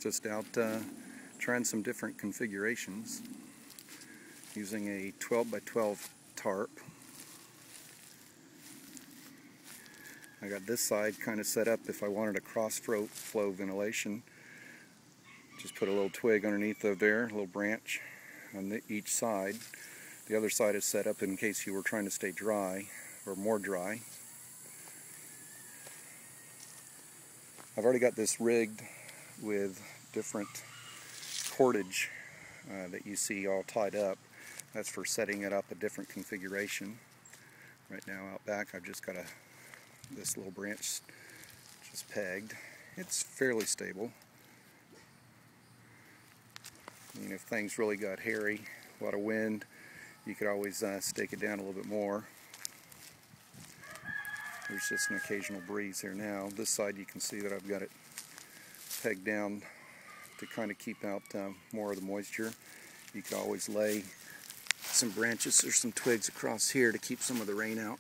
Just out trying some different configurations using a 12 by 12 tarp. I got this side kind of set up if I wanted a cross flow ventilation. Just put a little twig underneath of there, a little branch on each side. The other side is set up in case you were trying to stay dry or more dry. I've already got this rigged with different cordage that you see all tied up. That's for setting it up a different configuration. Right now out back I've just got this little branch just pegged. It's fairly stable. I mean, if things really got hairy, a lot of wind, you could always stake it down a little bit more. There's just an occasional breeze here now. This side you can see that I've got it pegged down to kind of keep out more of the moisture. You could always lay some branches or some twigs across here to keep some of the rain out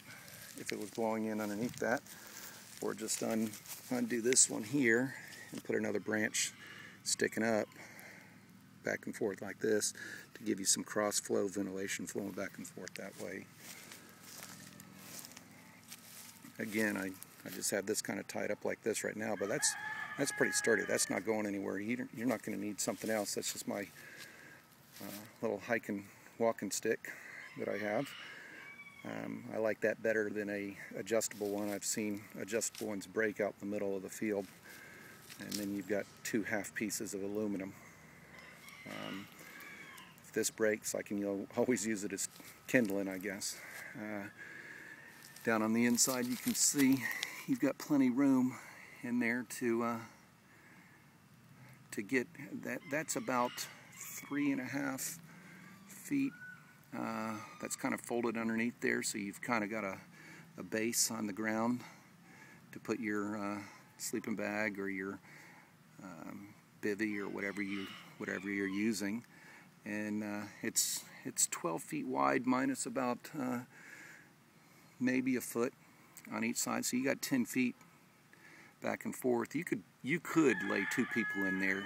if it was blowing in underneath that. Or just undo this one here and put another branch sticking up back and forth like this to give you some cross flow ventilation flowing back and forth that way. Again, I just have this kind of tied up like this right now, but that's pretty sturdy. That's not going anywhere. You're not going to need something else. That's just my little hiking walking stick that I have. I like that better than a adjustable one. I've seen adjustable ones break out in the middle of the field, and then you've got two half pieces of aluminum. If this breaks, I can always use it as kindling, I guess. Down on the inside you can see you've got plenty room in there to get that. That's about 3.5 feet. That's kind of folded underneath there, so you've kind of got a base on the ground to put your sleeping bag or your bivvy or whatever you're using. And it's 12 feet wide minus about maybe a foot on each side, so you got 10 feet back and forth. You could lay two people in there.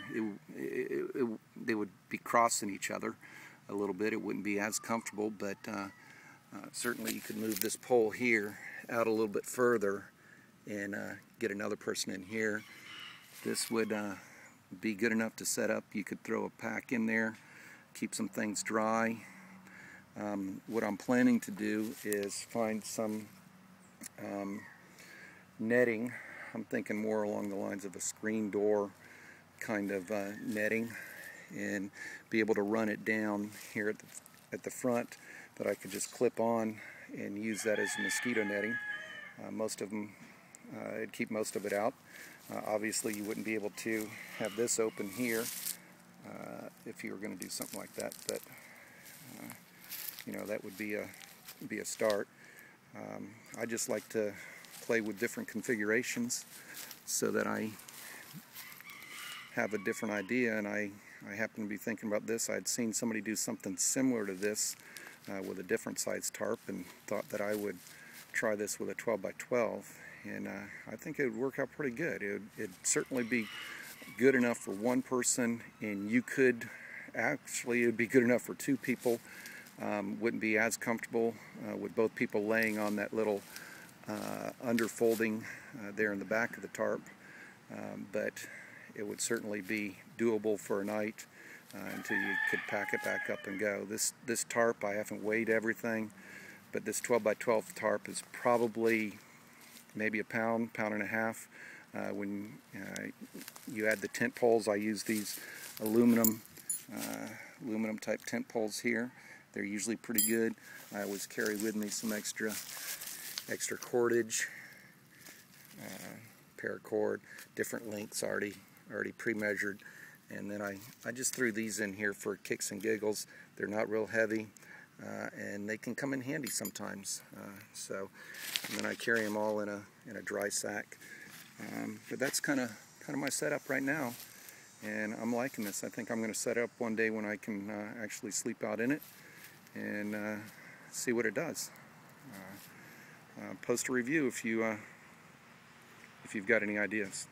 They would be crossing each other a little bit. It wouldn't be as comfortable, but certainly you could move this pole here out a little bit further and get another person in here. This would be good enough to set up. You could throw a pack in there, keep some things dry. What I'm planning to do is find some netting. I'm thinking more along the lines of a screen door kind of netting, and be able to run it down here at the front that I could just clip on and use that as mosquito netting. Most of them, it'd keep most of it out. Obviously you wouldn't be able to have this open here if you were going to do something like that, but you know, that would be a start. I just like to play with different configurations so that I have a different idea, and I happen to be thinking about this. I'd seen somebody do something similar to this with a different size tarp, and thought that I would try this with a 12 by 12, and I think it would work out pretty good. It'd certainly be good enough for one person, and it'd be good enough for two people. Wouldn't be as comfortable with both people laying on that little underfolding there in the back of the tarp, but it would certainly be doable for a night until you could pack it back up and go. This tarp, I haven't weighed everything, but this 12 by 12 tarp is probably maybe a pound and a half. When you add the tent poles, I use these aluminum type tent poles here. They're usually pretty good. I always carry with me some extra cordage, paracord, different lengths already pre-measured, and then I just threw these in here for kicks and giggles. They're not real heavy, and they can come in handy sometimes. And then I carry them all in a dry sack. But that's kind of my setup right now, and I'm liking this. I think I'm going to set up one day when I can actually sleep out in it and see what it does. Post a review if you've got any ideas.